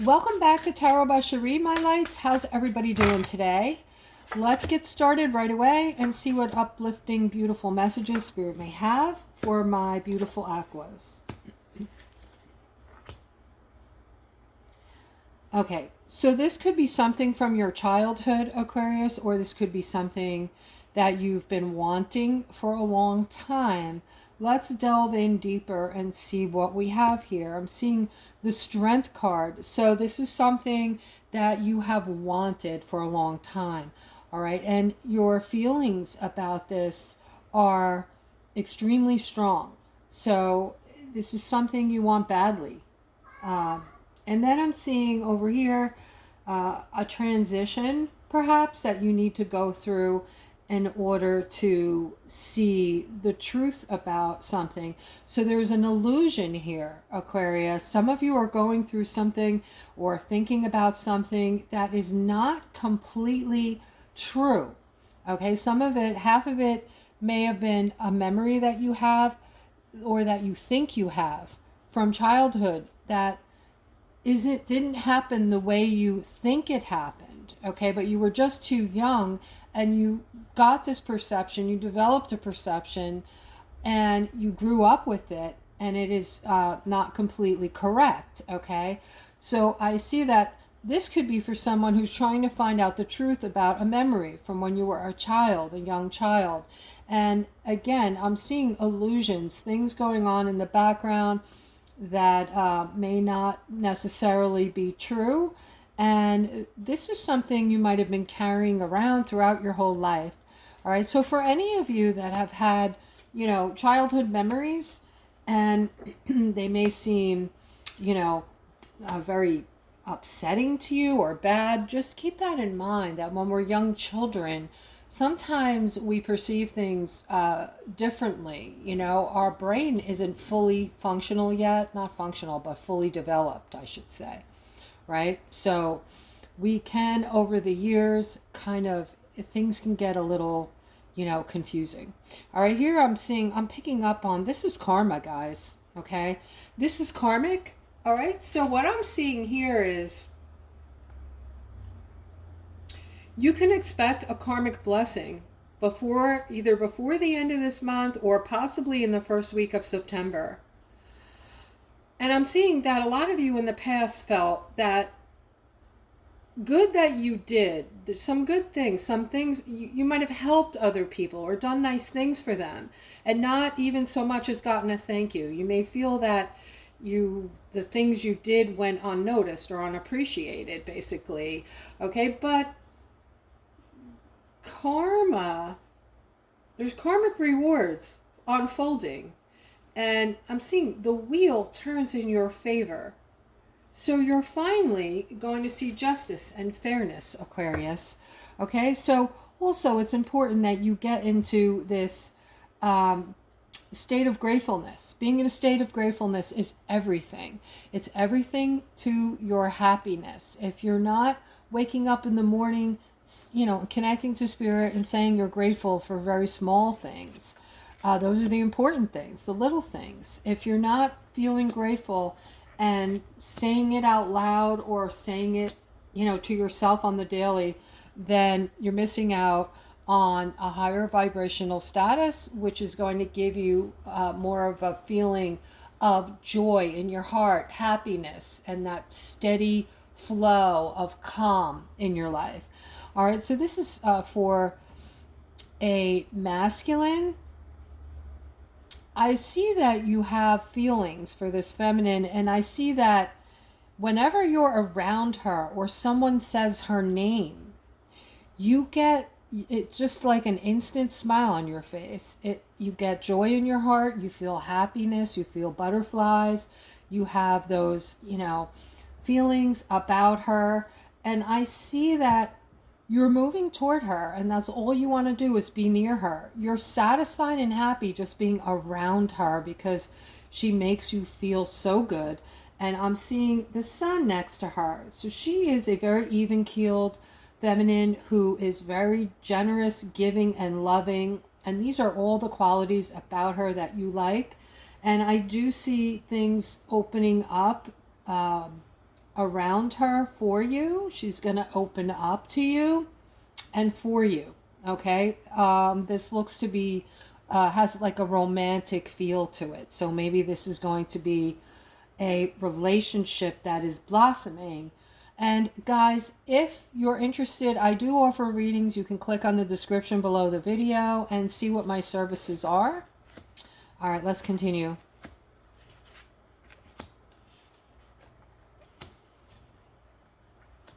Welcome back to Tarot by Cherie, my lights. How's everybody doing today? Let's get started right away and see what uplifting, beautiful messages Spirit may have for my beautiful Aquas. Okay, so this could be something from your childhood, Aquarius, or this could be something that you've been wanting for a long time. Let's delve in deeper and see what we have here. I'm seeing the Strength card. So this is something that you have wanted for a long time. All right. And your feelings about this are extremely strong. So this is something you want badly. And then I'm seeing over here a transition perhaps that you need to go through in order to see the truth about something. So there's an illusion here, Aquarius. Some of you are going through something or thinking about something that is not completely true. Okay, some of it, half of it may have been a memory that you have or that you think you have from childhood that didn't happen the way you think it happened. Okay, but you were just too young and you got this perception, you developed a perception, and you grew up with it, and it is not completely correct. Okay, so I see that this could be for someone who's trying to find out the truth about a memory from when you were a child, a young child. And again, I'm seeing illusions, things going on in the background that may not necessarily be true. And this is something you might have been carrying around throughout your whole life. All right, so for any of you that have had, childhood memories, and they may seem, very upsetting to you or bad, just keep that in mind, that when we're young children, sometimes we perceive things differently. Our brain isn't fully functional yet, not functional, but fully developed, I should say. Right? So we can, over the years, things can get a little, confusing. All right, here I'm picking up on, this is karma, guys. Okay? This is karmic. All right, so what I'm seeing here is you can expect a karmic blessing either before the end of this month or possibly in the first week of September. And I'm seeing that a lot of you in the past felt that good that you did, some good things, some things you might have helped other people or done nice things for them and not even so much as gotten a thank you. You may feel that the things you did went unnoticed or unappreciated, basically. Okay, but there's karmic rewards unfolding. And I'm seeing the wheel turns in your favor. So you're finally going to see justice and fairness, Aquarius. Okay, so also it's important that you get into this state of gratefulness. Being in a state of gratefulness is everything. It's everything to your happiness. If you're not waking up in the morning, connecting to spirit and saying you're grateful for very small things, those are the important things, the little things. If you're not feeling grateful and saying it out loud or saying it, to yourself on the daily, then you're missing out on a higher vibrational status, which is going to give you more of a feeling of joy in your heart, happiness, and that steady flow of calm in your life. All right, so this is for a masculine. I see that you have feelings for this feminine, and I see that whenever you're around her or someone says her name, it's just like an instant smile on your face. You get joy in your heart, you feel happiness, you feel butterflies, you have those, feelings about her, and I see that you're moving toward her, and that's all you want to do is be near her. You're satisfied and happy just being around her because she makes you feel so good. And I'm seeing the sun next to her. So she is a very even-keeled feminine who is very generous, giving, and loving. And these are all the qualities about her that you like. And I do see things opening up around her for you. She's going to open up to you and for you. Okay. This looks to be, has like a romantic feel to it. So maybe this is going to be a relationship that is blossoming. And guys, if you're interested, I do offer readings. You can click on the description below the video and see what my services are. All right, let's continue.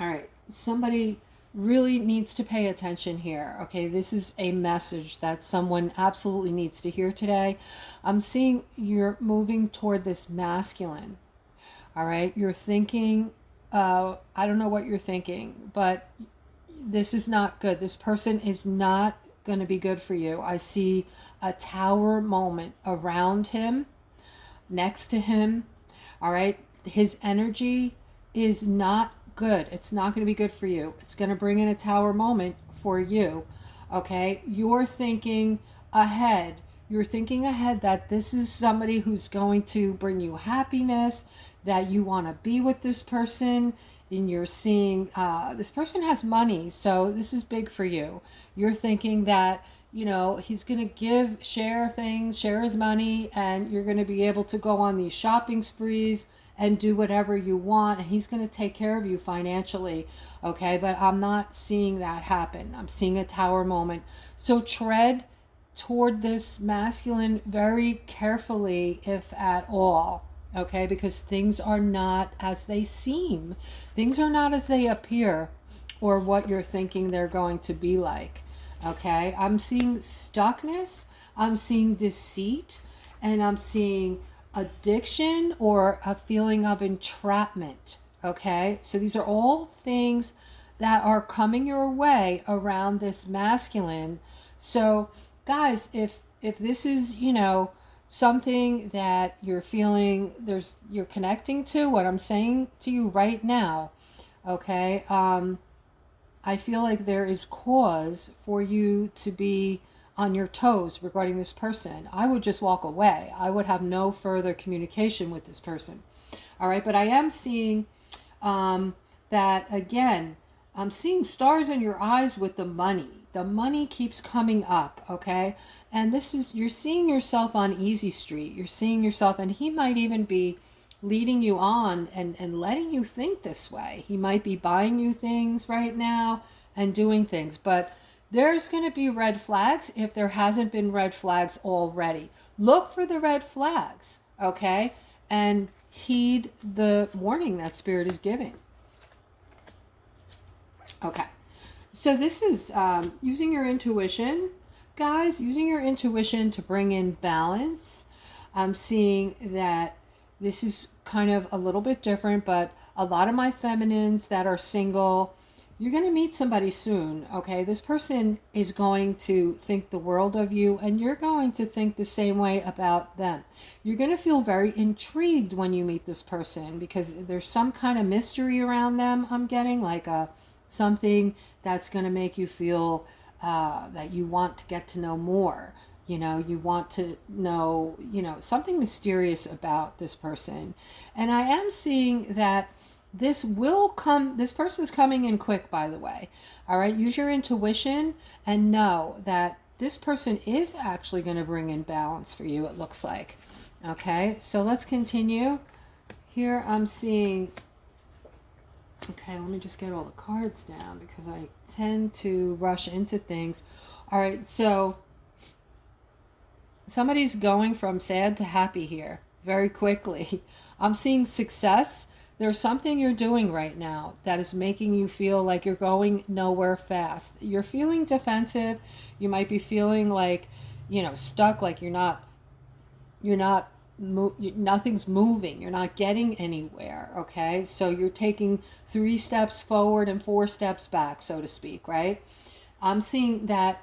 All right, somebody really needs to pay attention here. Okay, this is a message that someone absolutely needs to hear today. I'm seeing you're moving toward this masculine. All right, you're thinking, I don't know what you're thinking, but this is not good. This person is not going to be good for you. I see a tower moment around him, next to him. All right, his energy is not good. It's not going to be good for you. It's going to bring in a tower moment for you. Okay, you're thinking ahead. You're thinking ahead that this is somebody who's going to bring you happiness, that you want to be with this person, and you're seeing this person has money, so this is big for you. You're thinking that, you know, he's going to share things, share his money, and you're going to be able to go on these shopping sprees and do whatever you want, and he's going to take care of you financially. Okay, but I'm not seeing that happen. I'm seeing a tower moment. So tread toward this masculine very carefully, if at all. Okay, because things are not as they seem. Things are not as they appear or what you're thinking they're going to be like. Okay, I'm seeing stuckness, I'm seeing deceit, and I'm seeing addiction or a feeling of entrapment. Okay, so these are all things that are coming your way around this masculine. So guys, if this is, you know, something that you're feeling, you're connecting to what I'm saying to you right now, okay, I feel like there is cause for you to be on your toes regarding this person. I would just walk away. I would have no further communication with this person. All right, but I am seeing that again, I'm seeing stars in your eyes with the money. The money keeps coming up, okay? And this is, you're seeing yourself on easy street. You're seeing yourself, and he might even be leading you on and letting you think this way. He might be buying you things right now and doing things, but there's going to be red flags if there hasn't been red flags already. Look for the red flags, okay? And heed the warning that Spirit is giving. Okay. So this is using your intuition, guys, using your intuition to bring in balance. I'm seeing that this is kind of a little bit different, but a lot of my feminines that are single, you're going to meet somebody soon, okay? This person is going to think the world of you, and you're going to think the same way about them. You're going to feel very intrigued when you meet this person because there's some kind of mystery around them, I'm getting, like something that's going to make you feel that you want to get to know more. You know, you want to know, you know, something mysterious about this person. And I am seeing that this will come, this person is coming in quick, by the way. All right, use your intuition and know that this person is actually going to bring in balance for you, it looks like. Okay, so let's continue. Here I'm seeing, okay, let me just get all the cards down because I tend to rush into things. All right, so somebody's going from sad to happy here very quickly. I'm seeing success. There's something you're doing right now that is making you feel like you're going nowhere fast. You're feeling defensive. You might be feeling like, you know, stuck, like nothing's moving. You're not getting anywhere, okay? So you're taking 3 steps forward and 4 steps back, so to speak, right? I'm seeing that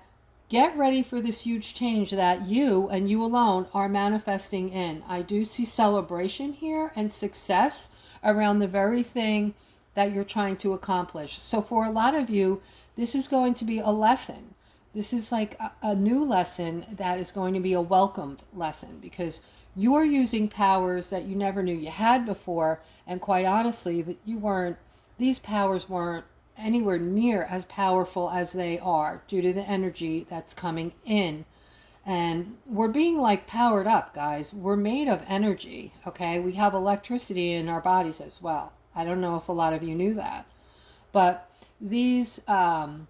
get ready for this huge change that you and you alone are manifesting in. I do see celebration here and success around the very thing that you're trying to accomplish. So for a lot of you, this is going to be a lesson. This is like a new lesson that is going to be a welcomed lesson because you're using powers that you never knew you had before. And quite honestly, that these powers weren't anywhere near as powerful as they are due to the energy that's coming in. And we're being like powered up, guys. We're made of energy, okay? We have electricity in our bodies as well. I don't know if a lot of you knew that. But these, the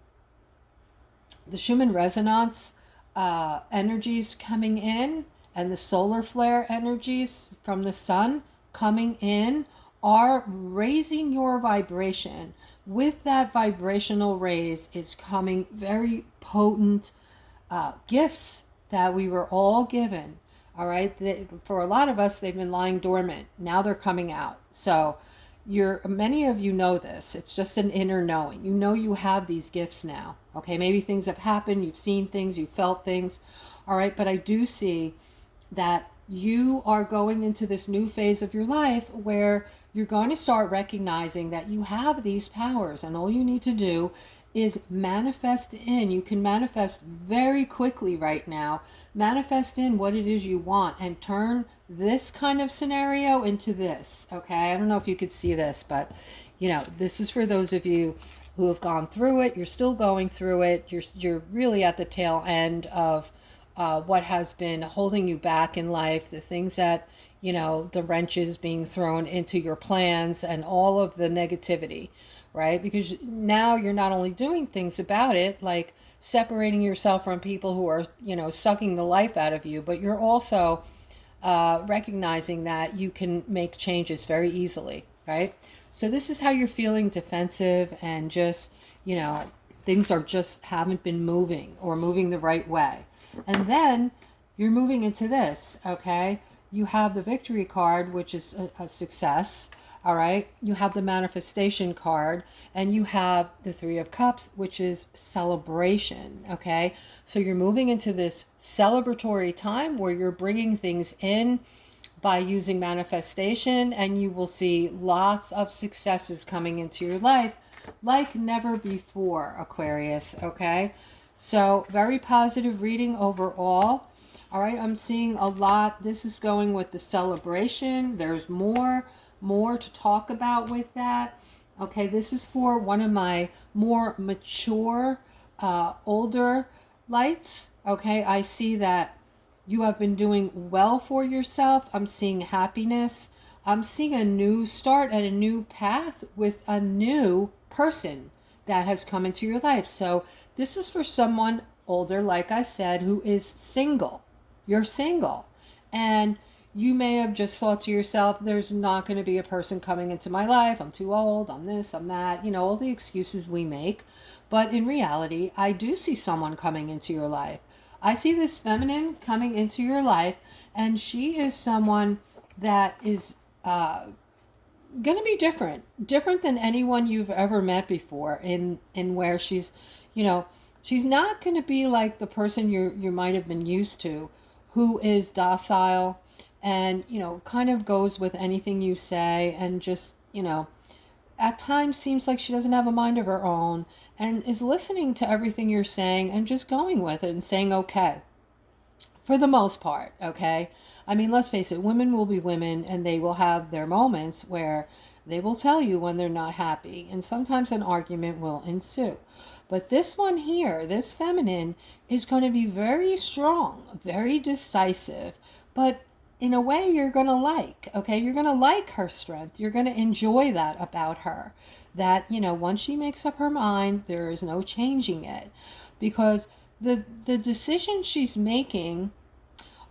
Schumann resonance energies coming in, and the solar flare energies from the sun coming in are raising your vibration. With that vibrational raise is coming very potent gifts that we were all given. All right. For a lot of us, they've been lying dormant. Now they're coming out. So many of you know this. It's just an inner knowing. You know you have these gifts now. Okay. Maybe things have happened. You've seen things. You've felt things. All right. But I do see that you are going into this new phase of your life where you're going to start recognizing that you have these powers, and all you need to do is manifest in. You can manifest very quickly right now. Manifest in what it is you want and turn this kind of scenario into this. Okay, I don't know if you could see this, but this is for those of you who have gone through it. You're still going through it. You're really at the tail end of what has been holding you back in life, the things that, the wrenches being thrown into your plans and all of the negativity, right? Because now you're not only doing things about it, like separating yourself from people who are, sucking the life out of you, but you're also recognizing that you can make changes very easily, right? So this is how you're feeling defensive and just, things are just haven't been moving or moving the right way. And then you're moving into this, okay? You have the victory card, which is a success, all right? You have the manifestation card, and you have the Three of Cups, which is celebration, okay? So you're moving into this celebratory time where you're bringing things in by using manifestation, and you will see lots of successes coming into your life like never before, Aquarius, okay? So very positive reading overall. All right, I'm seeing a lot. This is going with the celebration. There's more to talk about with that. Okay, this is for one of my more mature, older lights. Okay, I see that you have been doing well for yourself. I'm seeing happiness. I'm seeing a new start and a new path with a new person that has come into your life. So this is for someone older, like I said, who is single. You're single. And you may have just thought to yourself, there's not going to be a person coming into my life. I'm too old. I'm this, I'm that. All the excuses we make. But in reality, I do see someone coming into your life. I see this feminine coming into your life, and she is someone that is going to be different than anyone you've ever met before, in where she's she's not going to be like the person you might have been used to, who is docile and kind of goes with anything you say, and just at times seems like she doesn't have a mind of her own, and is listening to everything you're saying and just going with it and saying okay for the most part. Okay, I mean, let's face it, women will be women, and they will have their moments where they will tell you when they're not happy, and sometimes an argument will ensue. But this one here, this feminine, is going to be very strong, very decisive, but in a way you're going to like, okay? You're going to like her strength. You're going to enjoy that about her. That, once she makes up her mind, there is no changing it. Because the decisions she's making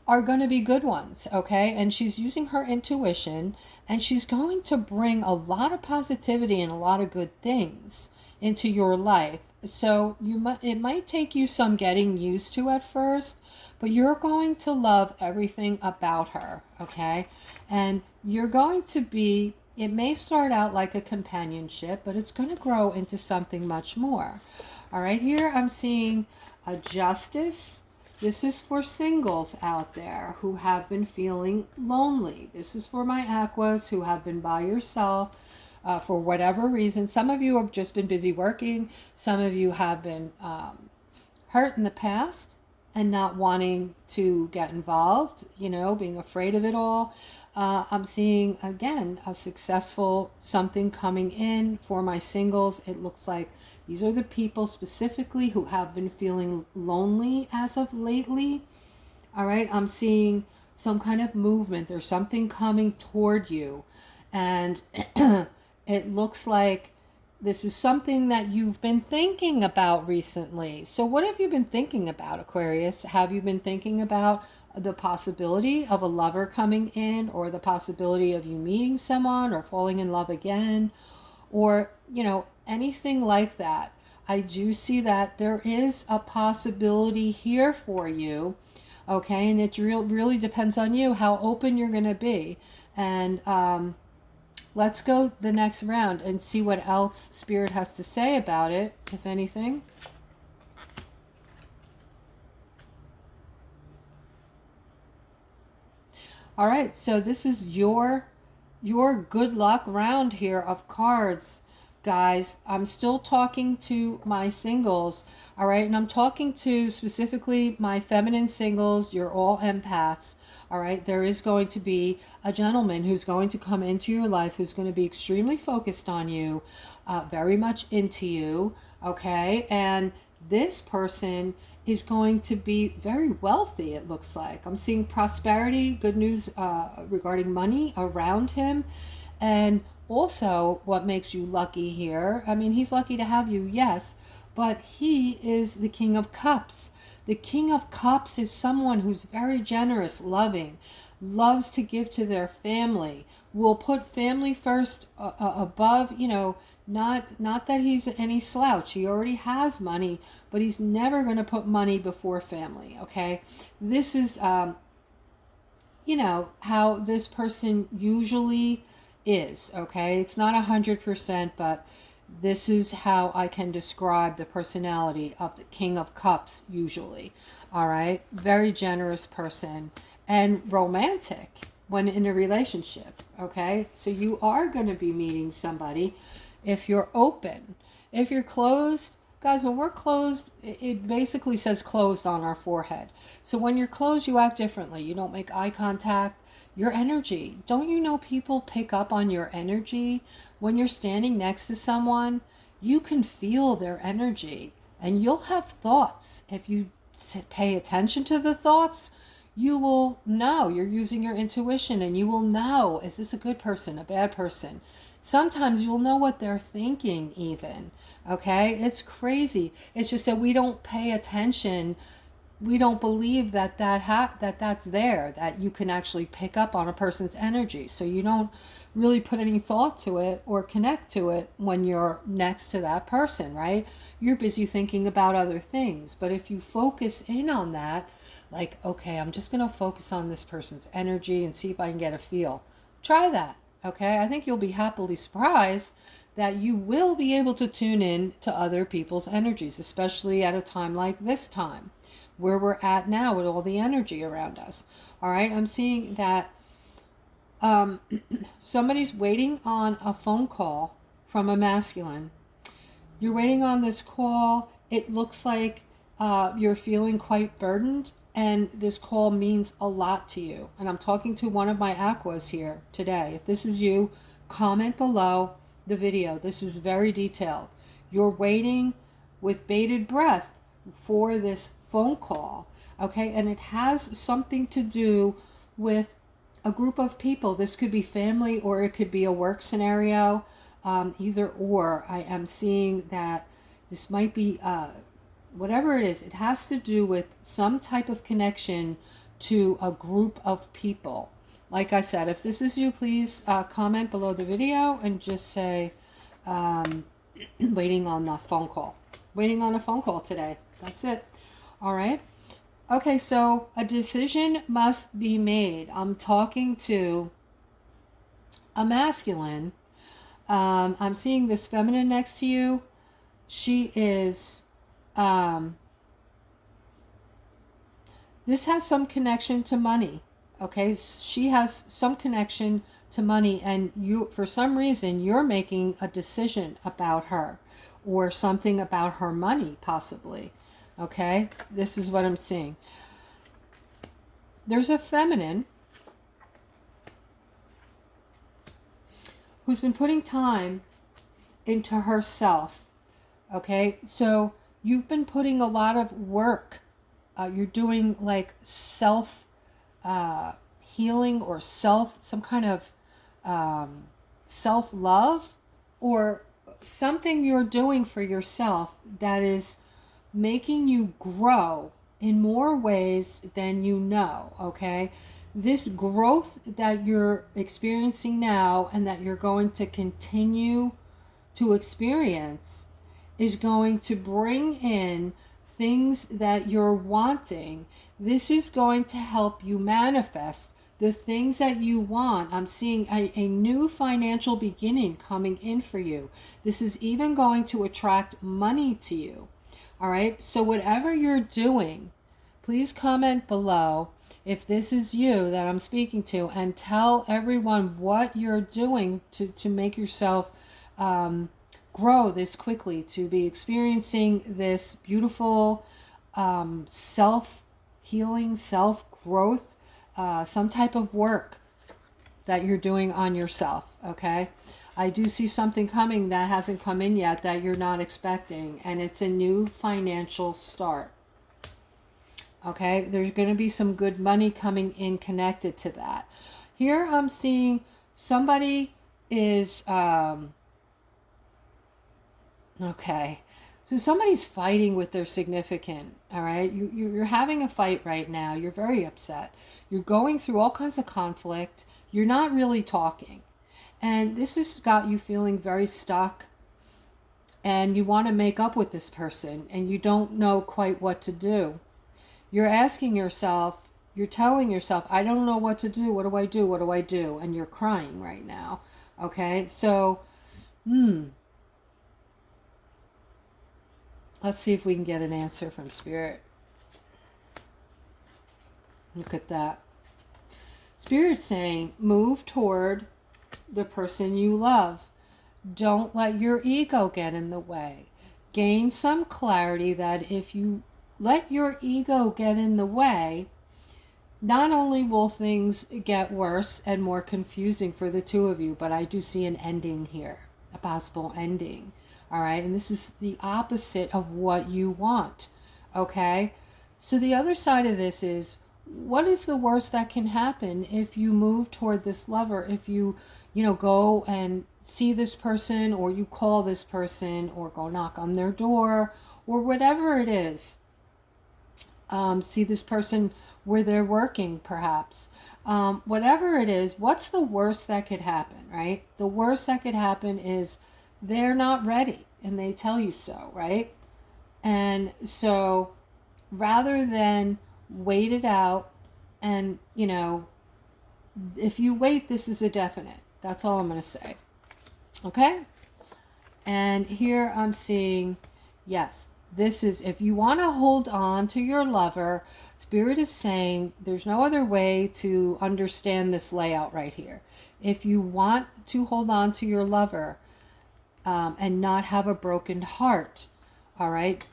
are going to be good ones, okay? And she's using her intuition, and she's going to bring a lot of positivity and a lot of good things into your life. So it might take you some getting used to at first, but you're going to love everything about her, okay? And you're going to be, it may start out like a companionship, but it's going to grow into something much more. All right, here I'm seeing a Justice. This is for singles out there who have been feeling lonely. This is for my Aquas who have been by yourself for whatever reason. Some of you have just been busy working. Some of you have been hurt in the past, and not wanting to get involved, you know, being afraid of it all. I'm seeing, again, a successful something coming in for my singles. It looks like these are the people specifically who have been feeling lonely as of lately. All right, I'm seeing some kind of movement. There's something coming toward you. And it looks like this is something that you've been thinking about recently. So what have you been thinking about, Aquarius? Have you been thinking about the possibility of a lover coming in, or the possibility of you meeting someone or falling in love again, or, you know, anything like that? I do see that there is a possibility here for you. Okay, and it really depends on you how open you're going to be. And let's go the next round and see what else Spirit has to say about it, if anything. All right, so this is your good luck round here of cards, guys. I'm still talking to my singles, all right? And I'm talking to specifically my feminine singles. You're all empaths, all right? There is going to be a gentleman who's going to come into your life who's going to be extremely focused on you, very much into you, okay? And this person is going to be very wealthy, it looks like. I'm seeing prosperity, good news regarding money around him. And also, what makes you lucky here, I mean, he's lucky to have you, yes, but he is the King of Cups. The King of Cups is someone who's very generous, loving, loves to give to their family, will put family first above, you know, not that he's any slouch. He already has money, but he's never going to put money before family, okay? This is, you know, how this person usually is, okay? It's not 100%, but this is how I can describe the personality of the King of Cups usually, all right? Very generous person and romantic when in a relationship, okay? So you are going to be meeting somebody if you're open. If you're closed, guys, when we're closed, it basically says closed on our forehead. So when you're closed, you act differently. You don't make eye contact. Your energy. Don't you know people pick up on your energy? When you're standing next to someone, you can feel their energy. And you'll have thoughts. If you pay attention to the thoughts, you will know. You're using your intuition, and you will know, is this a good person, a bad person? Sometimes you'll know what they're thinking even, okay? It's crazy. It's just that we don't pay attention. We don't believe that that's there, that you can actually pick up on a person's energy. So you don't really put any thought to it or connect to it when you're next to that person, right? You're busy thinking about other things. But if you focus in on that, like, okay, I'm just going to focus on this person's energy and see if I can get a feel. Try that. Okay, I think you'll be happily surprised that you will be able to tune in to other people's energies, especially at a time like this time, where we're at now with all the energy around us. All right, I'm seeing that somebody's waiting on a phone call from a masculine. You're waiting on this call. It looks like you're feeling quite burdened, and this call means a lot to you. And I'm talking to one of my aquas here today. If this is you, comment below the video. This is very detailed. You're waiting with bated breath for this phone call, okay? And it has something to do with a group of people. This could be family, or it could be a work scenario, either or. I am seeing that this might be whatever it is, it has to do with some type of connection to a group of people. Like I said, if this is you, please comment below the video and just say, waiting on the phone call. Waiting on a phone call today. That's it. All right. Okay, so a decision must be made. I'm talking to a masculine. I'm seeing this feminine next to you. She is... this has some connection to money, okay? She has some connection to money, and you, for some reason, you're making a decision about her, or something about her money, possibly. Okay, this is what I'm seeing. There's a feminine who's been putting time into herself. Okay, so you've been putting a lot of work. You're doing like self healing or some kind of self love, or something you're doing for yourself that is making you grow in more ways than you know. Okay, this growth that you're experiencing now and that you're going to continue to experience is going to bring in things that you're wanting. This is going to help you manifest the things that you want. I'm seeing a new financial beginning coming in for you. This is even going to attract money to you. All right, so whatever you're doing, please comment below if this is you that I'm speaking to, and tell everyone what you're doing to make yourself grow this quickly, to be experiencing this beautiful self-healing, self-growth, some type of work that you're doing on yourself. Okay, I do see something coming that hasn't come in yet that you're not expecting, and it's a new financial start. Okay, there's going to be some good money coming in connected to that. Here I'm seeing somebody is okay, so somebody's fighting with their significant. All right, you're having a fight right now. You're very upset. You're going through all kinds of conflict. You're not really talking, and this has got you feeling very stuck, and you want to make up with this person and you don't know quite what to do. You're asking yourself, you're telling yourself, I don't know what to do. What do I do? What do I do? And you're crying right now. Okay, so let's see if we can get an answer from Spirit. Look at that. Spirit's saying, move toward the person you love. Don't let your ego get in the way. Gain some clarity that if you let your ego get in the way, not only will things get worse and more confusing for the two of you, but I do see an ending here, a possible ending. All right, and this is the opposite of what you want. Okay, so the other side of this is, what is the worst that can happen if you move toward this lover? If you go and see this person, or you call this person, or go knock on their door, or whatever it is. See this person where they're working, perhaps. Whatever it is, what's the worst that could happen, right? The worst that could happen is they're not ready, and they tell you so, right? And so rather than wait it out, and if you wait, this is a definite. That's all I'm going to say. Okay? And here I'm seeing, yes, this is, if you want to hold on to your lover, Spirit is saying there's no other way to understand this layout right here. If you want to hold on to your lover and not have a broken heart, all right,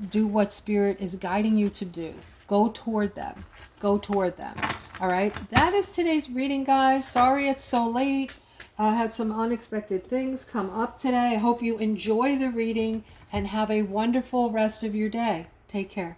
do what Spirit is guiding you to do. Go toward them. Go toward them. All right, that is today's reading, guys. Sorry it's so late. I had some unexpected things come up today. I hope you enjoy the reading and have a wonderful rest of your day. Take care.